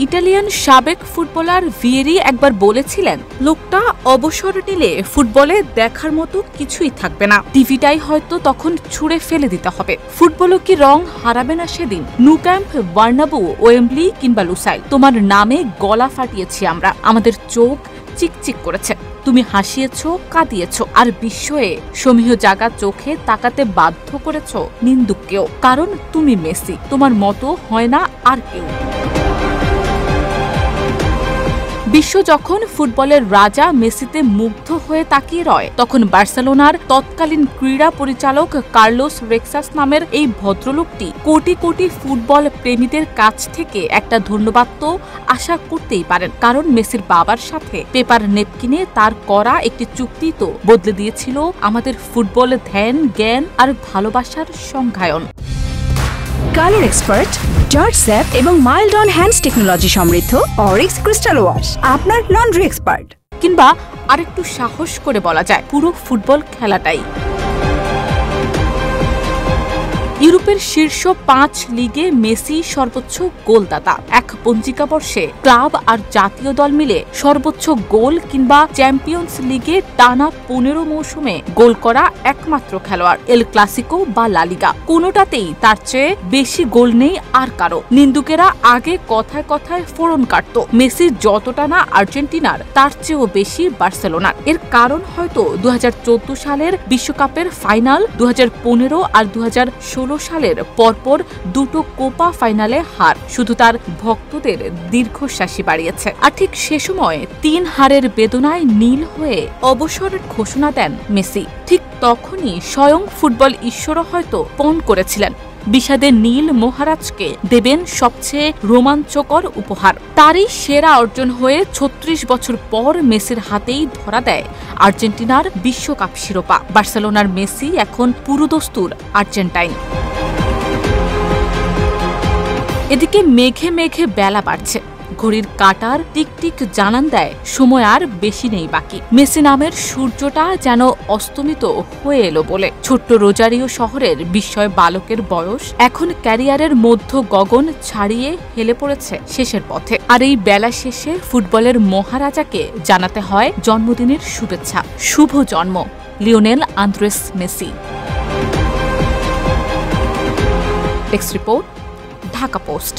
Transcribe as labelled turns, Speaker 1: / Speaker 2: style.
Speaker 1: Italian সাবেক footballer ভিয়েরি একবার বলেছিলেন, লোকটা অবসর নিলে ফুটবলে দেখার মতো কিছুই থাকবে না, টিভিটাই হয়তো তখন ছুঁড়ে ফেলে দিতে হবে। ফুটবলও কি রং হারাবে না সেদিন? ন্যু ক্যাম্প, বার্নাবু, ওয়েম্বলি কিংবা লুসাইল, তোমার নামে গলা ফাটিয়েছি আমরা, আমাদের চোখ চিকচিক করেছে, তুমি হাসিয়েছ, কাঁদিয়েছ, আর বিস্ময়ে সমীহ জাগা চোখে তাকাতে বাধ্য করেছ নিন্দুককেও। কারণ তুমি মেসি, তোমার মতো হয় না আর কেউ। বিশ্ব যখন ফুটবলের রাজা মেসিতে মুগ্ধ হয়ে তাকিয়ে রয়, তখন বার্সেলোনার তৎকালীন ক্রীড়া পরিচালক কার্লোস রেক্সাস নামের এই ভদ্রলোকটি কোটি কোটি ফুটবল প্রেমীদের কাছ থেকে একটা ধন্যবাদ তো আশা করতেই পারেন। কারণ মেসির বাবার সাথে পেপার নেপকিনে তার করা একটি চুক্তি তো বদলে দিয়েছিল আমাদের ফুটবলে ধ্যান, জ্ঞান আর ভালোবাসার সংজ্ঞায়ন।
Speaker 2: কালার এক্সপার্ট, জর্জ স্যাপ এবং মাইল্ড অন হ্যান্ডস টেকনোলজি সমৃদ্ধ অরিক্স ক্রিস্টাল ওয়াশ, আপনার লন্ড্রি এক্সপার্ট।
Speaker 1: কিংবা আরেকটু সাহস করে বলা যায়, পুরো ফুটবল খেলাটাই। ইউরোপের শীর্ষ 5 লিগে মেসি সর্বোচ্চ গোলদাতা। এক পঞ্জিকা বর্ষে ক্লাব আর জাতীয় দল মিলে সর্বোচ্চ গোল কিংবা চ্যাম্পিয়ন্স লিগে টানা 15 মৌসুমে গোল করা একমাত্র খেলোয়াড়। এল ক্লাসিকো বা লা লিগা কোনোটাতেই তার চেয়ে বেশি গোল নেই আর কারো। নিন্দুকেরা আগে কথায় কথায় ফোড়ন কাটত, মেসি যতটা না আর্জেন্টিনার, তার চেয়েও বেশি বার্সেলোনার। এর কারণ হয়তো 2014 সালের বিশ্বকাপের ফাইনাল, 2015 আর 2016 সালের পরপর দুটো কোপা ফাইনালে হার শুধু তার ভক্তদের দীর্ঘশ্বাসী বাড়িয়েছে। আর ঠিক সে সময় 3 হারের বেদনায় নীল হয়ে অবসরের ঘোষণা দেন মেসি। ঠিক তখনই স্বয়ং ফুটবল ঈশ্বরও হয়তো পণ করেছিলেন, বিষাদে নীল মহারাজকে দেবেন সবচেয়ে রোমাঞ্চকর উপহার। তারই সেরা অর্জন হয়ে 36 বছর পর মেসির হাতেই ধরা দেয় আর্জেন্টিনার বিশ্বকাপ শিরোপা। বার্সেলোনার মেসি এখন পুরোদস্তুর আর্জেন্টাইন। এদিকে মেঘে মেঘে বেলা বাড়ছে, ঘড়ির কাঁটার টিকটিক জানান দেয় সময় আর বেশি নেই বাকি। মেসি নামের সূর্যটা যেন অস্তমিত হয়ে এলো বলে। ছোট্ট রোজারিও শহরের বিস্ময় বালকের বয়স এখন ক্যারিয়ারের মধ্য গগন ছাড়িয়ে হেলে পড়েছে শেষের পথে। আর এই বেলা শেষে ফুটবলের মহারাজাকে জানাতে হয় জন্মদিনের শুভেচ্ছা। শুভ জন্ম Lionel Andres Messi. Desk report, Dhaka post.